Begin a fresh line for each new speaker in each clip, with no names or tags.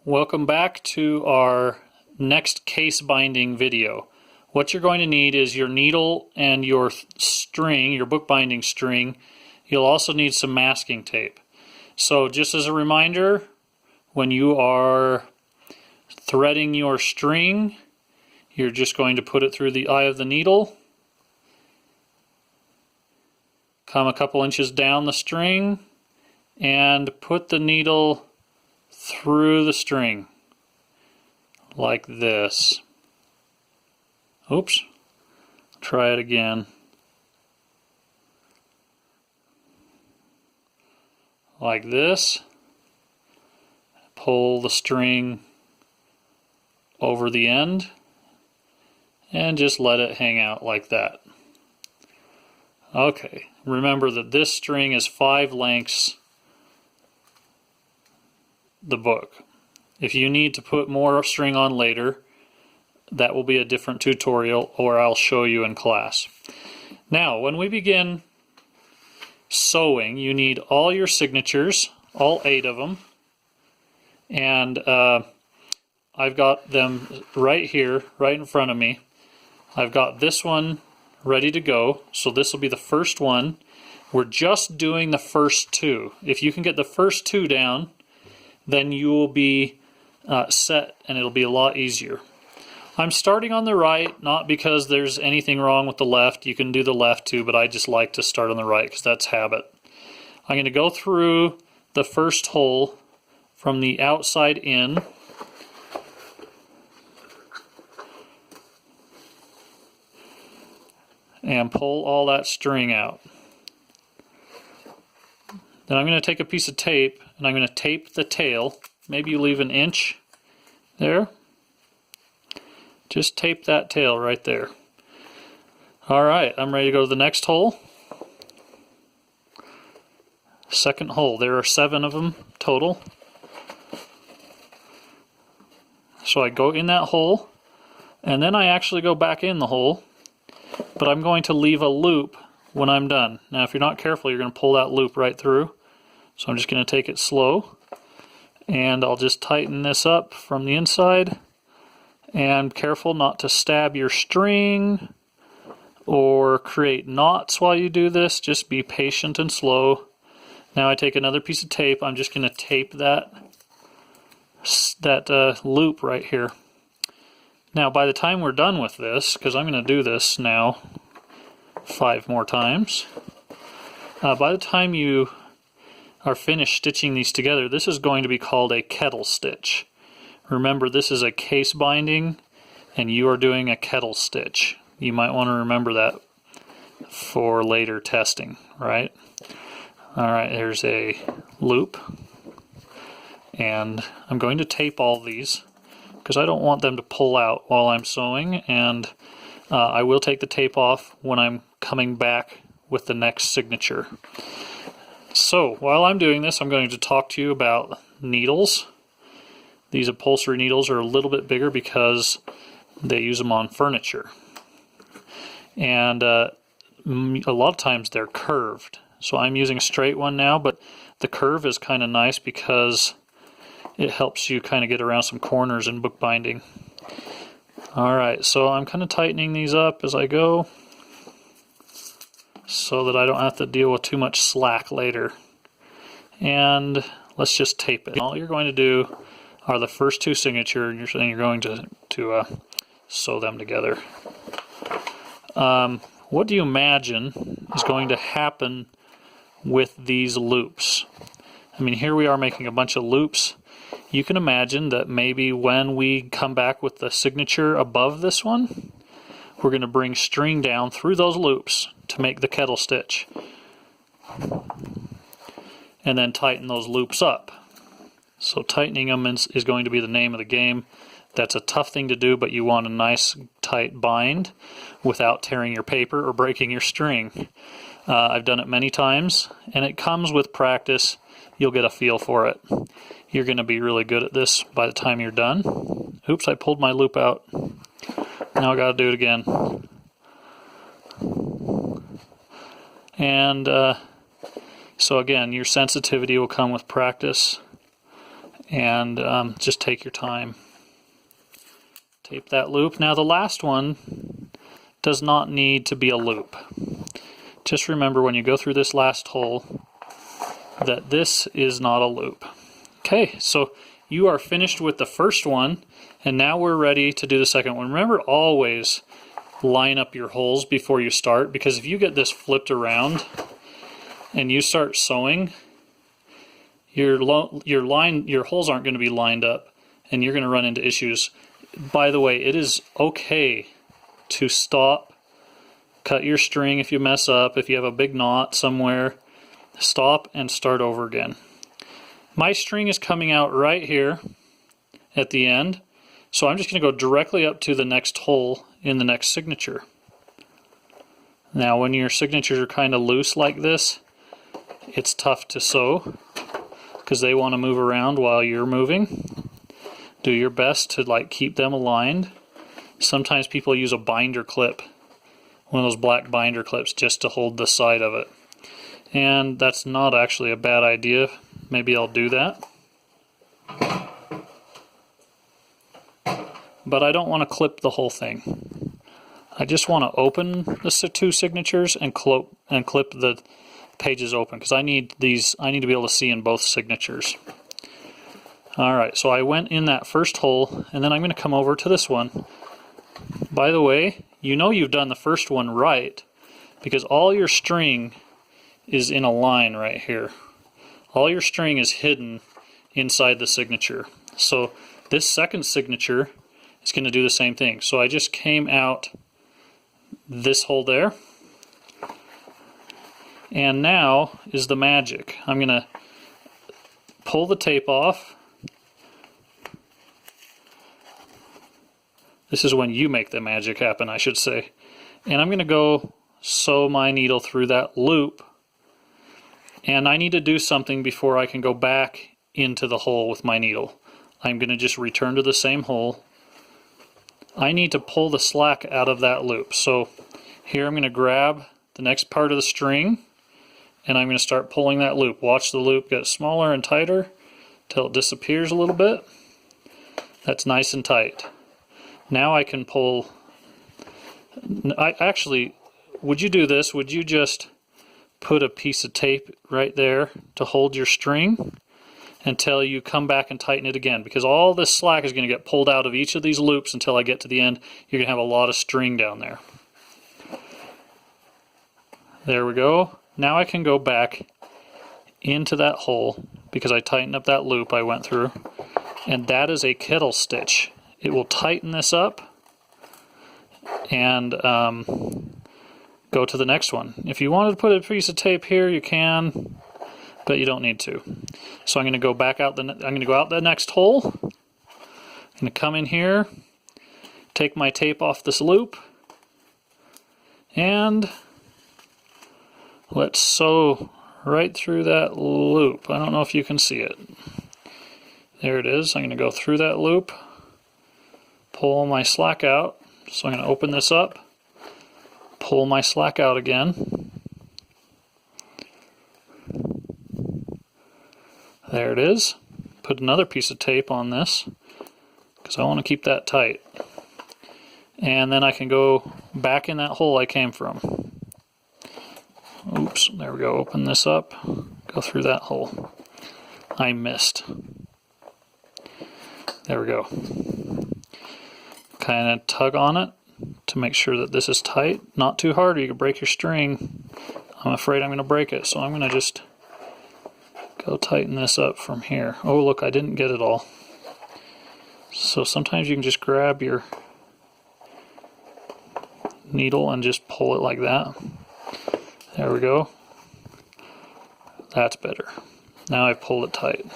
welcome back to our next case binding video. What you're going to need is your needle and your string, your bookbinding string. You'll also need some masking tape. So just as a reminder, when you are threading your string, you're just going to put it through the eye of the needle, come a couple inches down the string, and put the needle through the string like this. Oops, try it again. Like this. Pull the string over the end and just let it hang out like that. Okay, remember that this string is 5 lengths the book. If you need to put more string on later, that will be a different tutorial, or I'll show you in class. Now, when we begin sewing, you need all your signatures, all 8 of them, and I've got them right here, right in front of me. I've got this one ready to go, so this will be the first one. We're just doing the first 2. If you can get the first 2 down, then you will be set, and it'll be a lot easier. I'm starting on the right, not because there's anything wrong with the left. You can do the left too, but I just like to start on the right because that's habit. I'm going to go through the first hole from the outside in. And pull all that string out. Then I'm going to take a piece of tape and I'm going to tape the tail. Maybe you leave an inch there. Just tape that tail right there. Alright, I'm ready to go to the next hole. Second hole. There are 7 of them total. So I go in that hole, and then I actually go back in the hole, but I'm going to leave a loop when I'm done. Now if you're not careful, you're going to pull that loop right through. So I'm just going to take it slow, and I'll just tighten this up from the inside, and careful not to stab your string or create knots while you do this. Just be patient and slow. Now I take another piece of tape. I'm just going to tape that loop right here. Now by the time we're done with this, because I'm going to do this now 5 more times, by the time you are finished stitching these together, this is going to be called a kettle stitch. Remember, this is a case binding and you are doing a kettle stitch. You might want to remember that for later testing, right? Alright, there's a loop, and I'm going to tape all these because I don't want them to pull out while I'm sewing, and I will take the tape off when I'm coming back with the next signature. So while I'm doing this, I'm going to talk to you about needles. These upholstery needles are a little bit bigger because they use them on furniture, and a lot of times they're curved. So I'm using a straight one now, but the curve is kind of nice because it helps you kind of get around some corners in bookbinding. Alright, so I'm kind of tightening these up as I go so that I don't have to deal with too much slack later. And let's just tape it. All you're going to do are the first 2 signatures, and you're going to sew them together. What do you imagine is going to happen with these loops? I mean, here we are making a bunch of loops. You can imagine that maybe when we come back with the signature above this one, we're going to bring string down through those loops to make the kettle stitch, and then tighten those loops up. So tightening them is going to be the name of the game. That's a tough thing to do, but you want a nice tight bind without tearing your paper or breaking your string. I've done it many times, and it comes with practice. You'll get a feel for it. You're going to be really good at this by the time you're done. Oops, I pulled my loop out. Now I got to do it again. And so again, your sensitivity will come with practice, and just take your time. Tape that loop. Now the last one does not need to be a loop. Just remember when you go through this last hole that this is not a loop. Okay, so you are finished with the first one, and now we're ready to do the second one. Remember, always line up your holes before you start, because if you get this flipped around and you start sewing, your holes aren't going to be lined up and you're going to run into issues. By the way, it is okay to stop, cut your string if you mess up. If you have a big knot somewhere, stop and start over again. My string is coming out right here at the end, so I'm just going to go directly up to the next hole in the next signature. Now when your signatures are kind of loose like this, it's tough to sew because they want to move around while you're moving. Do your best to keep them aligned. Sometimes people use a binder clip, one of those black binder clips, just to hold the side of it. And that's not actually a bad idea. Maybe I'll do that. But I don't want to clip the whole thing. I just want to open the two signatures and clip the pages open, because I need to be able to see in both signatures. Alright, so I went in that first hole, and then I'm going to come over to this one. By the way, you know you've done the first one right, because all your string is in a line right here. All your string is hidden inside the signature. So this second signature is going to do the same thing. So I just came out this hole there, and now is the magic. I'm going to pull the tape off. This is when you make the magic happen, I should say. And I'm going to go sew my needle through that loop. And I need to do something before I can go back into the hole with my needle. I'm going to just return to the same hole. I need to pull the slack out of that loop. So here I'm going to grab the next part of the string, and I'm going to start pulling that loop. Watch the loop get smaller and tighter till it disappears a little bit. That's nice and tight. Now I can pull. Actually, would you do this? Would you just put a piece of tape right there to hold your string until you come back and tighten it again? Because all this slack is going to get pulled out of each of these loops until I get to the end. You're going to have a lot of string down there. There we go. Now I can go back into that hole because I tightened up that loop I went through, and that is a kettle stitch. It will tighten this up and go to the next one. If you wanted to put a piece of tape here, you can, but you don't need to. So I'm going to go back out. I'm going to go out the next hole. I'm going to come in here, take my tape off this loop, and let's sew right through that loop. I don't know if you can see it. There it is. I'm going to go through that loop, pull my slack out. So I'm going to open this up, pull my slack out again. There it is. Put another piece of tape on this because I want to keep that tight. And then I can go back in that hole I came from. Oops, there we go. Open this up, go through that hole. I missed. There we go. Kind of tug on it to make sure that this is tight. Not too hard or you can break your string. I'm afraid I'm going to break it, so I'm going to just go tighten this up from here. Oh, look, I didn't get it all. So sometimes you can just grab your needle and just pull it like that. There we go. That's better. Now I've pulled it tight.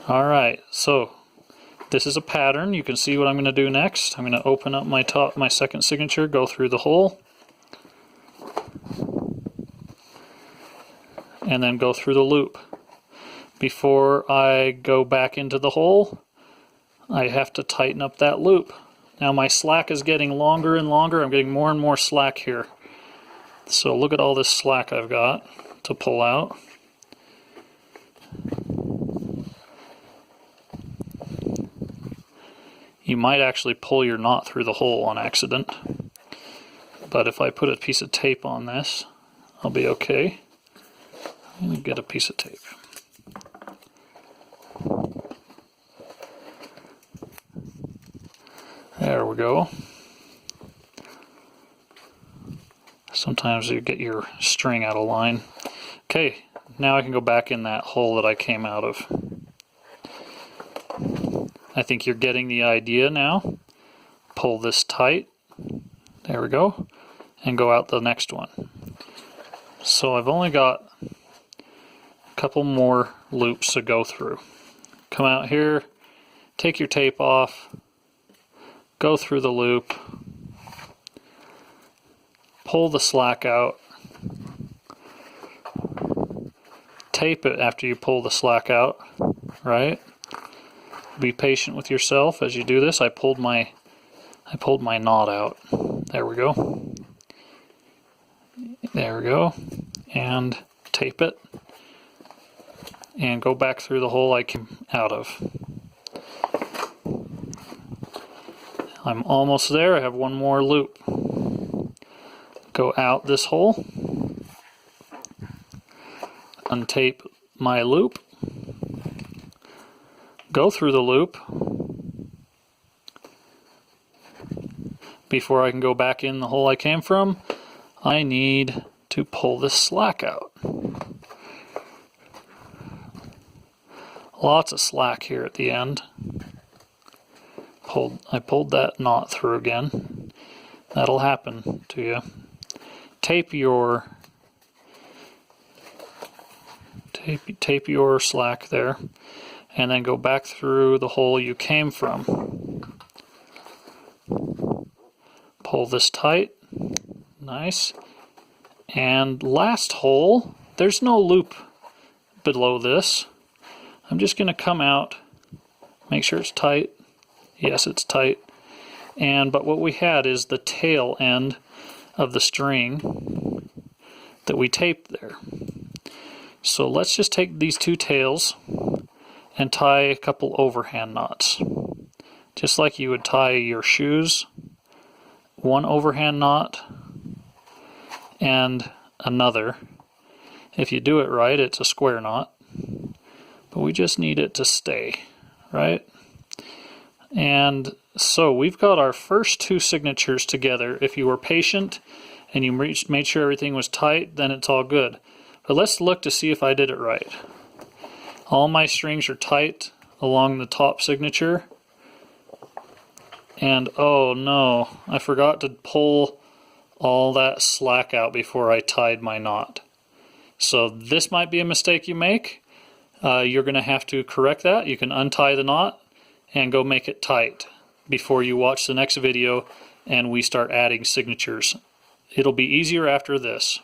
Alright, so this is a pattern. You can see what I'm going to do next. I'm going to open up my second signature, go through the hole, and then go through the loop. Before I go back into the hole, I have to tighten up that loop. Now my slack is getting longer and longer. I'm getting more and more slack here. So look at all this slack I've got to pull out. you might actually pull your knot through the hole on accident. But if I put a piece of tape on this, I'll be okay. I'm going to get a piece of tape. There we go. Sometimes you get your string out of line. Okay, now I can go back in that hole that I came out of. I think you're getting the idea now. Pull this tight. There we go. And go out the next one. So I've only got a couple more loops to go through. Come out here, take your tape off, go through the loop, pull the slack out, tape it after you pull the slack out, right? Be patient with yourself as you do this. I pulled my knot out. There we go. There we go. And tape it. And go back through the hole I came out of. I'm almost there. I have one more loop. Go out this hole. Untape my loop. Go through the loop. Before I can go back in the hole I came from, I need to pull this slack out. Lots of slack here at the end. I pulled that knot through again. That'll happen to you. Tape your slack there, and then go back through the hole you came from. Pull this tight. Nice. And last hole, there's no loop below this. I'm just going to come out, make sure it's tight. Yes, it's tight. But what we had is the tail end of the string that we taped there. So let's just take these two tails and tie a couple overhand knots. Just like you would tie your shoes. One overhand knot and another. If you do it right, it's a square knot. But we just need it to stay, right? And so we've got our first two signatures together. If you were patient and you made sure everything was tight, then it's all good. But let's look to see if I did it right. All my strings are tight along the top signature. And oh no, I forgot to pull all that slack out before I tied my knot. So this might be a mistake you make. You're going to have to correct that. You can untie the knot and go make it tight before you watch the next video and we start adding signatures. It'll be easier after this.